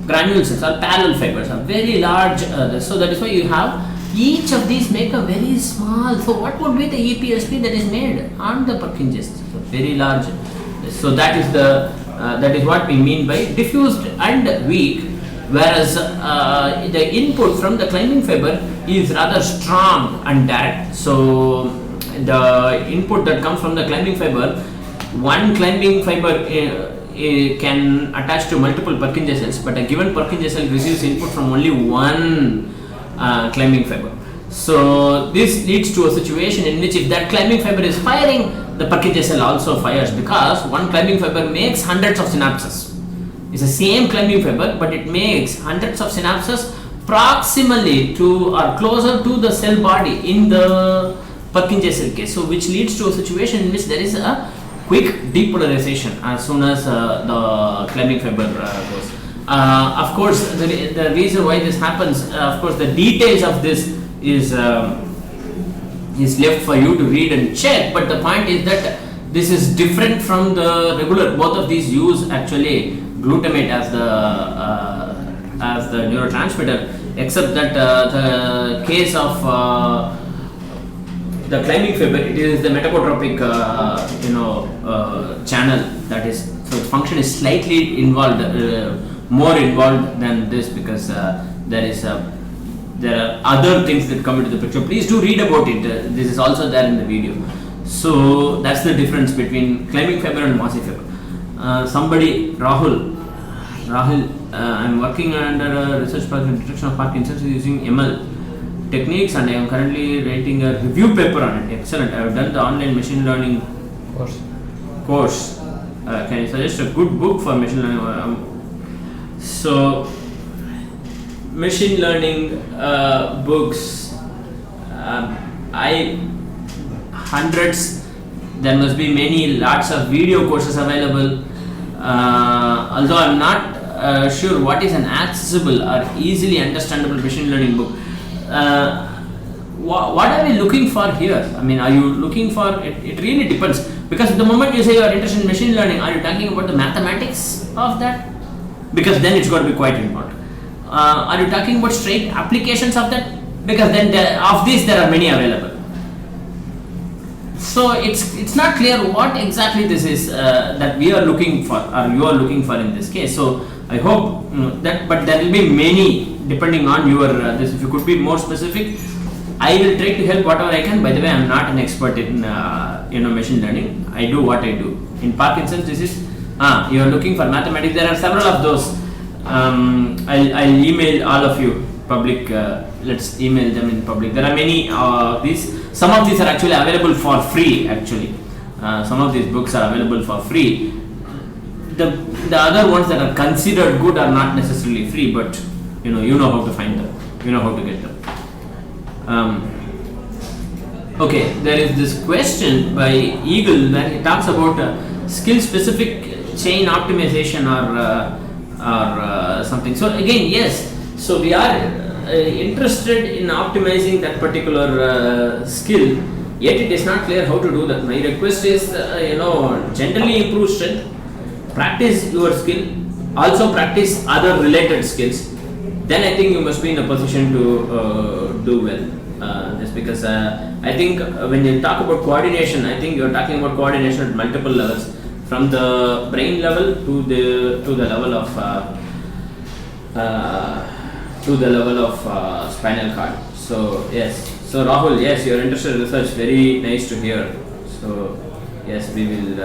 granule cells or parallel fibers are very large. So that is why you have each of these make a very small. So what would be the EPSP that is made on the Purkinje cells? So very large. So that is what we mean by diffused and weak. Whereas the input from the climbing fiber is rather strong and direct. So the input that comes from the climbing fiber, one climbing fiber can attach to multiple Purkinje cells, but a given Purkinje cell receives input from only one climbing fiber. So this leads to a situation in which if that climbing fiber is firing, the Purkinje cell also fires, because one climbing fiber makes hundreds of synapses. It's the same climbing fiber, but it makes hundreds of synapses proximally to or closer to the cell body in the Purkinje cell case. So which leads to a situation in which there is a quick depolarization as soon as the climbing fiber goes. Of course, the reason why this happens, of course, the details of this is is left for you to read and check. But the point is that this is different from the regular. Both of these use actually glutamate as the neurotransmitter, except that the case of the climbing fiber, it is the metabotropic channel, that is, so its function is slightly involved, more involved than this, because there are other things that come into the picture. Please do read about it. This is also there in the video. So that's the difference between climbing fiber and mossy fiber. Rahul, I'm working under a research project in detection of Parkinson's using ML techniques, and I am currently writing a review paper on it. Excellent. I have done the online machine learning course. Can you suggest a good book for machine learning? So machine learning books, hundreds. There must be lots of video courses available. Although I'm not sure what is an accessible or easily understandable machine learning book. What are we looking for here? I mean, are you looking for it? It really depends, because the moment you say you are interested in machine learning, are you talking about the mathematics of that? Because then it's got to be quite important. Are you talking about straight applications of that? Because then of these there are many available. So it's not clear what exactly this is that we are looking for, or you are looking for in this case. So I hope that, but there will be many depending on your this. If you could be more specific, I will try to help whatever I can. By the way, I am not an expert in machine learning. I do what I do. In Parkinson's disease, you are looking for mathematics. There are several of those. I'll email all of you public. Let's email them in public. There are many these. Some of these are actually available for free. Actually, some of these books are available for free. The other ones that are considered good are not necessarily free, but you know how to find them. You know how to get them. Okay, there is this question by Eagle where he talks about skill-specific chain optimization or something. So again, yes. So we are interested in optimizing that particular skill. Yet it is not clear how to do that. My request is, generally improve strength, practice your skill, also practice other related skills. Then I think you must be in a position to do well. Just because I think when you talk about coordination, I think you are talking about coordination at multiple levels, from the brain level to the level of spinal cord. So yes. So Rahul, yes, you are interested in research. Very nice to hear. So yes, we will.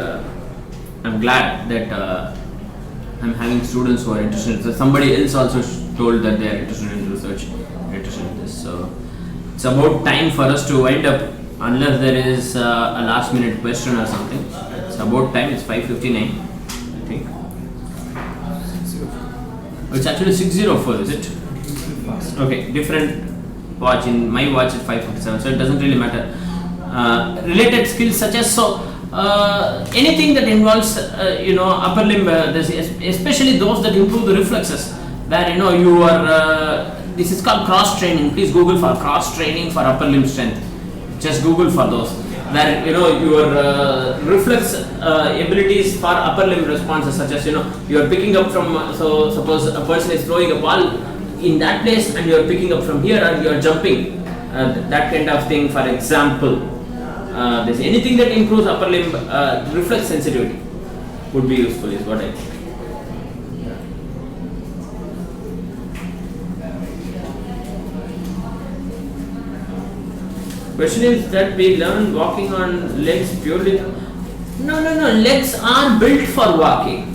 I'm glad that I'm having students who are interested in research. Somebody else also told that they are interested in research, interested in this. So it's about time for us to wind up, unless there is a last minute question or something. It's about time. It's 5:59, I think. It's actually 6:04, is it? Okay, different watch. In my watch it's 5:57, so it doesn't really matter. Related skills such as anything that involves upper limb, especially those that improve the reflexes, where you are. This is called cross training. Please Google for cross training for upper limb strength. Just Google for those. Where your reflex abilities for upper limb responses, such as you are picking up from. So suppose a person is throwing a ball in that place, and you are picking up from here, or you are jumping. That kind of thing. For example, there's anything that improves upper limb reflex sensitivity would be useful. Is what I think. Question is that we learn walking on legs purely. No. Legs are built for walking.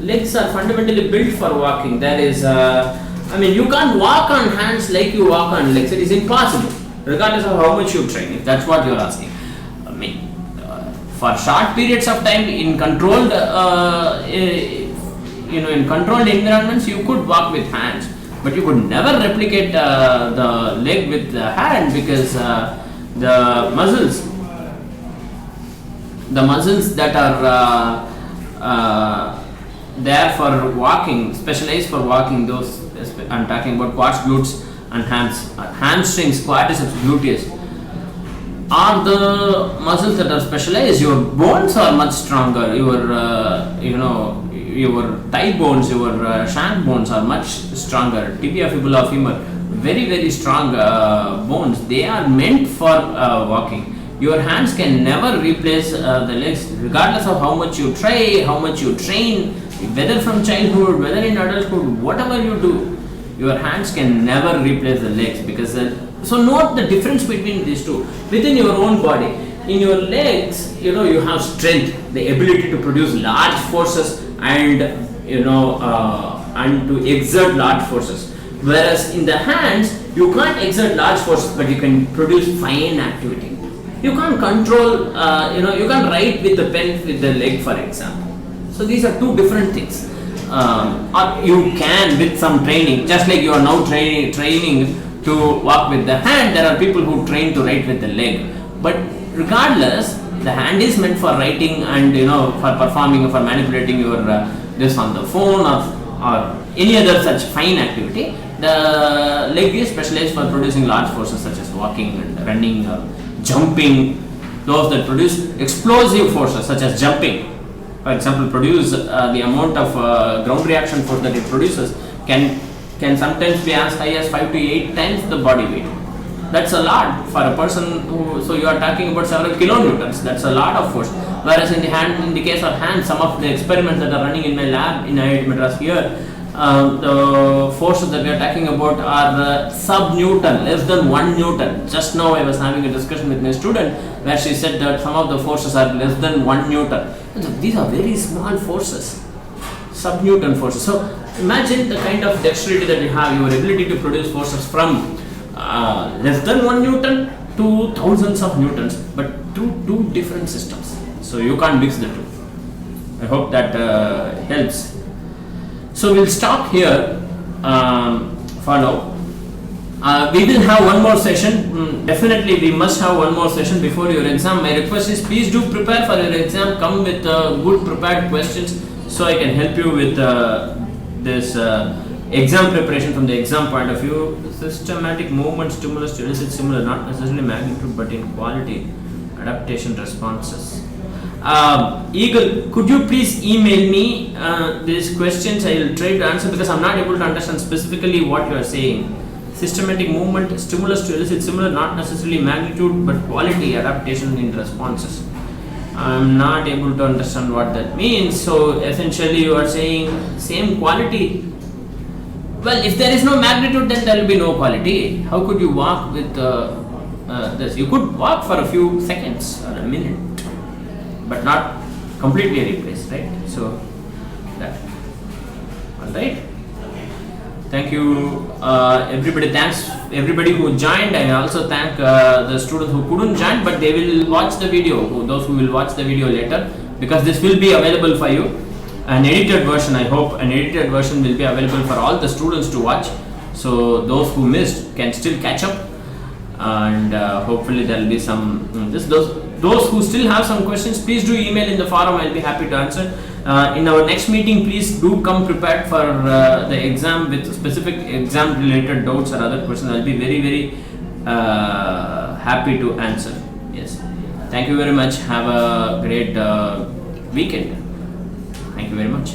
Legs are fundamentally built for walking. That is, you can't walk on hands like you walk on legs. It is impossible, regardless of how much you train. If that's what you are asking. For short periods of time in controlled, in controlled environments, you could walk with hands, but you could never replicate the leg with the hand, because the muscles that are there for walking, specialized for walking, those I'm talking about quads, glutes, and hamstrings, quadriceps, gluteus. are the muscles that are specialized. Your bones are much stronger. Your thigh bones, your shank bones are much stronger. Tibia, fibula, femur, very very strong bones. They are meant for walking. Your hands can never replace the legs, regardless of how much you try, how much you train, whether from childhood, whether in adulthood, whatever you do, your hands can never replace the legs. Because so note the difference between these two within your own body. In your legs, you have strength, the ability to produce large forces and and to exert large forces. Whereas in the hands, you can't exert large forces, but you can produce fine activity. You can't control, you can't write with the pen with the leg, for example. So these are two different things. Or you can with some training, just like you are now training to walk with the hand. There are people who train to write with the leg. But regardless, the hand is meant for writing and for performing or for manipulating your this on the phone or any other such fine activity. The leg is specialized for producing large forces such as walking and running, jumping. Those that produce explosive forces such as jumping, for example, produce the amount of ground reaction force that it produces can sometimes be as high as 5 to 8 times the body weight. That's a lot for a person who, so you are talking about several kilonewtons. That's a lot of force. Whereas in the case of hand, some of the experiments that are running in my lab in IIT Madras here, the forces that we are talking about are sub-Newton, less than 1 Newton. Just now I was having a discussion with my student where she said that some of the forces are less than 1 Newton. These are very small forces, sub-Newton forces. So imagine the kind of dexterity that you have, your ability to produce forces from less than 1 Newton to thousands of Newtons, but two different systems. So you can't mix the two. I hope that helps. So we'll stop here for now. We will have one more session. Definitely we must have one more session before your exam. My request is please do prepare for your exam. Come with good prepared questions so I can help you with this exam preparation from the exam point of view. Systematic movement stimulus to elicit similar, not necessarily magnitude but in quality, adaptation responses. Eagle, could you please email me these questions? I will try to answer because I am not able to understand specifically what you are saying. Systematic movement stimulus to elicit similar, not necessarily magnitude but quality, adaptation in responses. I am not able to understand what that means. So essentially you are saying same quality. Well, if there is no magnitude, then there will be no quality. How could you walk with this? You could walk for a few seconds or a minute, but not completely replace, right? So that. All right. Thank you, everybody. Thanks everybody who joined. I also thank the students who couldn't join, but they will watch the video. Those who will watch the video later, because this will be available for you. An edited version, I hope an edited version will be available for all the students to watch. So those who missed can still catch up, and hopefully there will be some those who still have some questions, please do email in the forum. I'll be happy to answer. In our next meeting, please do come prepared for the exam with specific exam related doubts or other questions. I'll be very very happy to answer. Yes, thank you very much. Have a great weekend. Thank you very much.